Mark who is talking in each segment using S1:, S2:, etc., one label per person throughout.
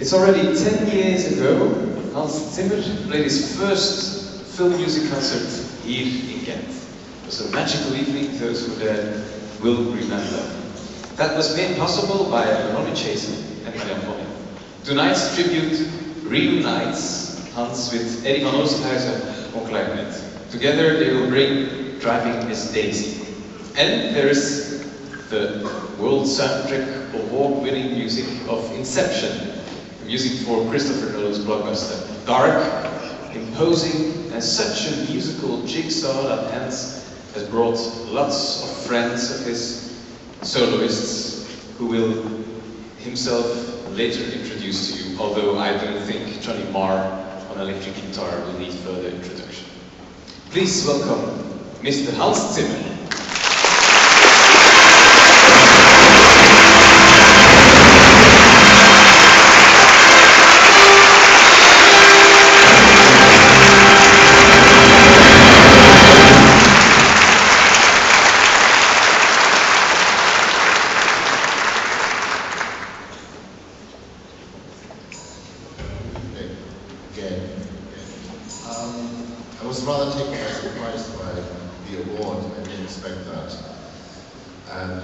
S1: It's already 10 years ago, Hans Zimmer played his first film music concert here in Ghent. It was a magical evening, those who were there will remember. That was made possible by Ronnie Chasen and Marianne Bonny. Tonight's tribute reunites Hans with Eddie van Oosterhuizen on clarinet. Together they will bring Driving Miss Daisy. And there is the world soundtrack award-winning music of Inception, music for Christopher Nolan's blockbuster. Dark, imposing, and such a musical jigsaw that Hans has brought lots of friends of his, soloists, who will himself later introduce to you, although I don't think Johnny Marr on electric guitar will need further introduction. Please welcome Mr. Hans Zimmer.
S2: I was rather taken by surprise by the award. I didn't expect that. And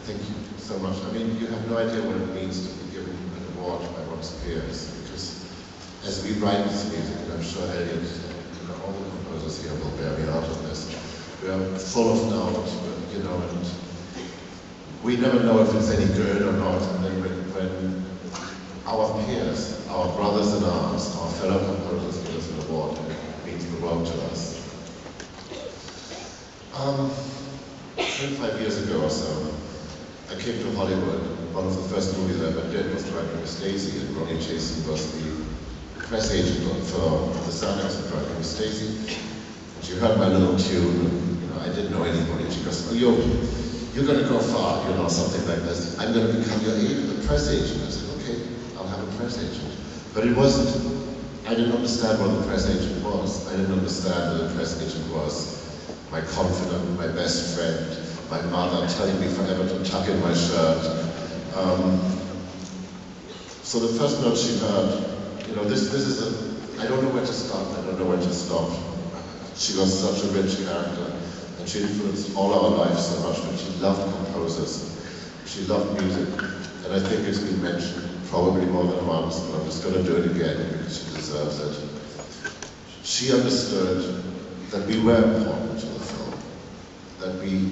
S2: thank you so much. I mean, you have no idea what it means to be given an award by one's peers, because as we write this music, and I'm sure Elliot and all the composers here will bear me out on this, we are full of doubt, you know, and we never know if it's any good or not. And then when our peers, our brothers in arms, our fellow composers give us an award, it means the world to us. 25 years ago or so, I came to Hollywood. One of the first movies I ever did was Driving Miss Daisy, and Ronnie Chasen was the press agent for the soundtracks of Driving Miss Daisy. And she heard my little tune, and, you know, I didn't know anybody. She goes, "Oh, you're going to go far, you know, something like this. I'm going to become your agent, the press agent." I said, "Okay, I'll have a press agent." But it wasn't, I didn't understand what the press agent was. I didn't understand that the press agent was my confidant, my best friend, my mother telling me forever to tuck in my shirt. So the first note she heard, you know, this is I don't know where to start, I don't know where to stop. She was such a rich character, and she influenced all our lives so much, but she loved composers, she loved music, and I think it's been mentioned probably more than once, but I'm just going to do it again because she deserves it. She understood that we were important to the film, that we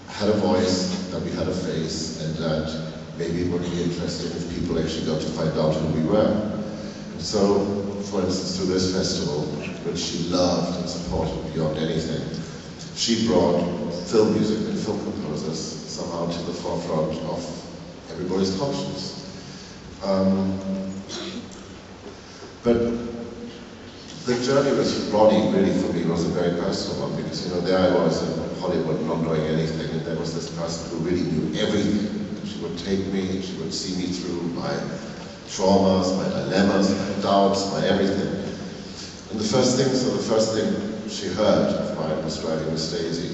S2: had a voice, that we had a face, and that maybe it would be interesting if people actually got to find out who we were. And so, for instance, through this festival, which she loved and supported beyond anything, she brought film music and film composers somehow to the forefront of everybody's conscience. But the journey with Ronnie really for me was a very personal one, because, you know, there I was in Hollywood not knowing anything, and there was this person who really knew everything. And she would take me and she would see me through my traumas, my dilemmas, my doubts, my everything. And the first thing she heard of mine was Driving Miss Daisy,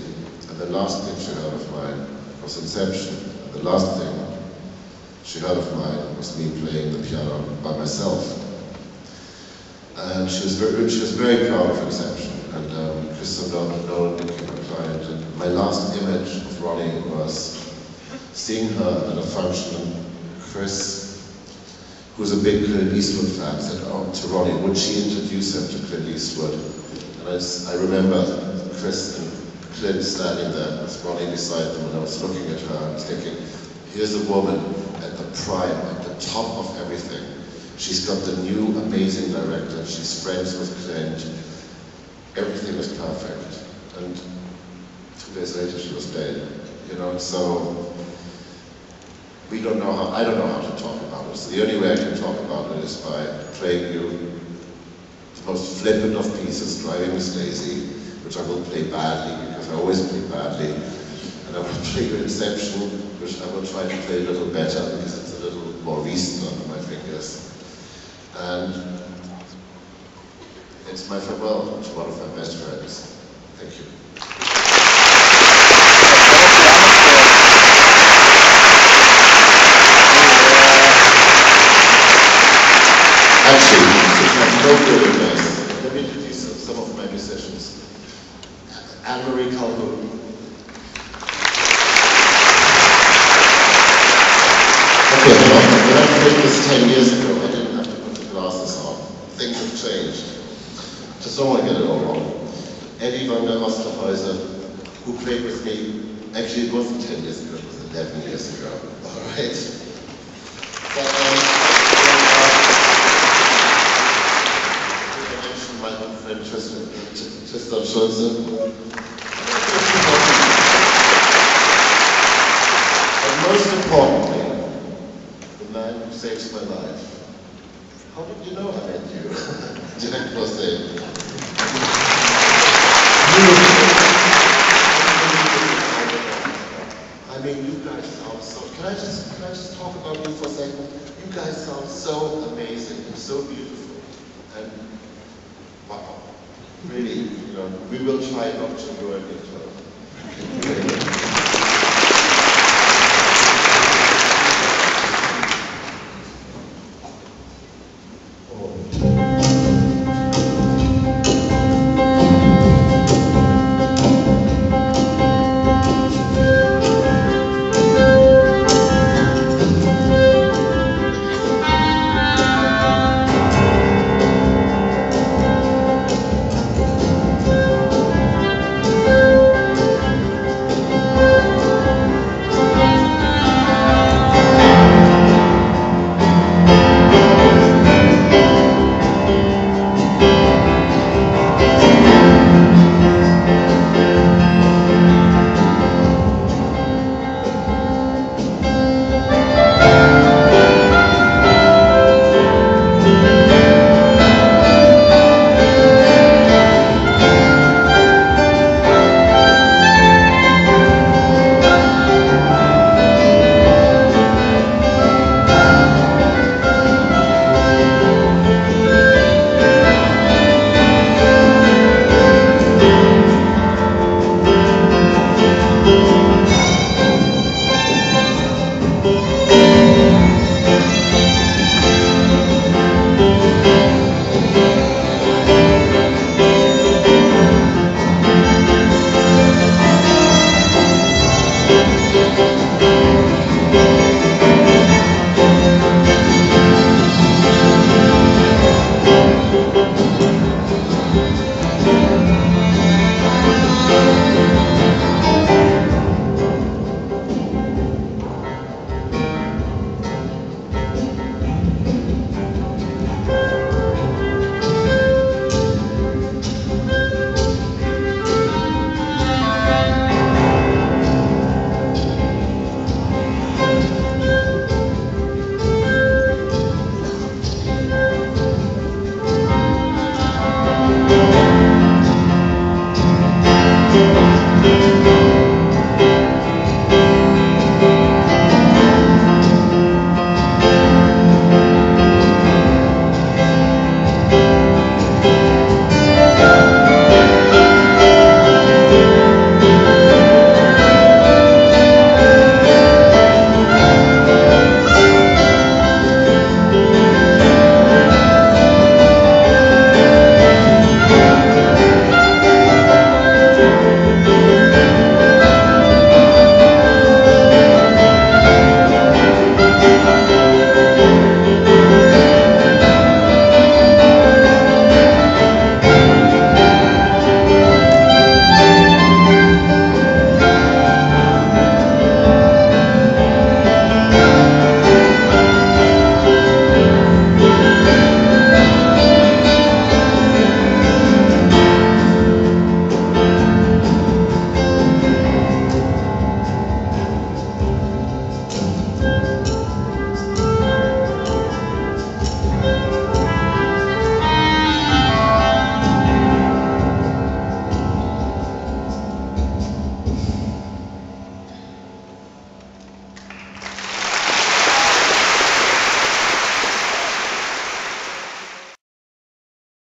S2: and the last thing she heard of mine was Inception, and the last thing she heard of mine was me playing the piano by myself. And she was very proud of Inception, and Christopher Nolan became a client. And my last image of Ronnie was seeing her at a function, and Chris, who's a big Clint Eastwood fan, said to Ronnie, would she introduce him to Clint Eastwood? And I remember Chris and Clint standing there with Ronnie beside them, and I was looking at her and thinking, here's a woman at the prime, at the top of everything. She's got the new amazing director, she's friends with Clint, everything was perfect. And 2 days later she was dead, you know, so I don't know how to talk about it. So the only way I can talk about it is by playing you the most flippant of pieces, Driving Miss Daisy, which I will play badly because I always play badly. And I will play you Inception, which I will try to play a little better because it's a little more recent under my fingers. And it's my farewell to one of my best friends. Thank you. Actually, no good advice. Let me introduce some of my musicians. Anne-Marie Calhoun. Okay, hold on. When I played this 10 years ago, I didn't have to put the glasses on. Things have changed. Just don't want to get it all wrong. Eddie van der Osterhäuser, who played with me, actually it wasn't 10 years ago, it was 11 years ago. Alright? But, I mentioned my old friend Tristan Schulze. But most importantly, the man who saved my life. How did you know I met you? Jack Rosé. I mean, you guys sound so. Can I just talk about you for a second? You guys sound so amazing and so beautiful, and wow, really, we will try not to ruin it.